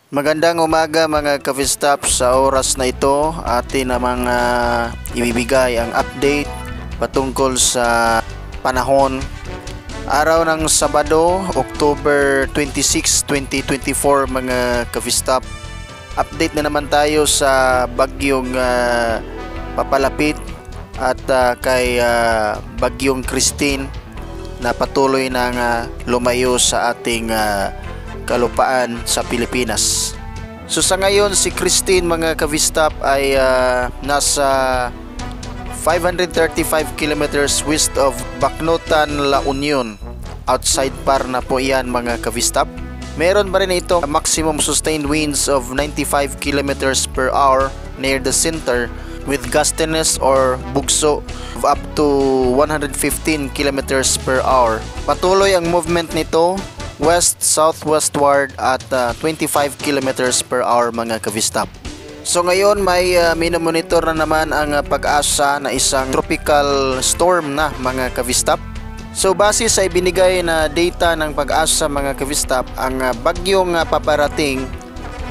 Magandang umaga mga ka-Vstop. Sa oras na ito, atin namang ibibigay ang update patungkol sa panahon. Araw ng Sabado, October 26, 2024 mga ka-Vstop. Update na naman tayo sa bagyong papalapit at kay bagyong Christine na patuloy nang lumayo sa ating kalupaan sa Pilipinas. So sa ngayon si Christine mga ka-Vstop ay nasa 535 kilometers west of Bacnotan, La Union. Outside par na po yan mga ka-Vstop. Meron pa rin ito maximum sustained winds of 95 kilometers per hour near the center with gustiness or bugso of up to 115 kilometers per hour. Patuloy ang movement nito west-southwestward at 25 kilometers per hour mga ka-Vstop. So ngayon may minomonitor na naman ang pag-asa na isang tropical storm na mga ka-Vstop. So base sa ibinigay na data ng pag-asa mga ka-Vstop, ang bagyong paparating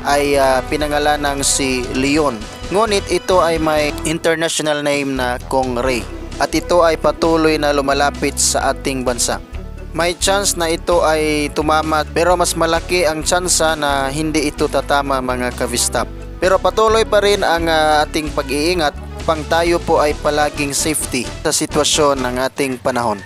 ay pinangalan ng si Leon. Ngunit ito ay may international name na Kong Ray at ito ay patuloy na lumalapit sa ating bansa. May chance na ito ay tumama pero mas malaki ang tsansa na hindi ito tatama mga ka-Vstop. Pero patuloy pa rin ang ating pag-iingat pang tayo po ay palaging safety sa sitwasyon ng ating panahon.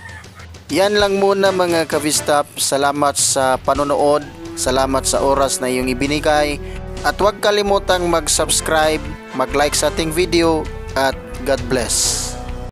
Yan lang muna mga ka-Vstop. Salamat sa panonood. Salamat sa oras na iyong ibinigay. At huwag kalimutang mag-subscribe, mag-like sa ating video at God bless.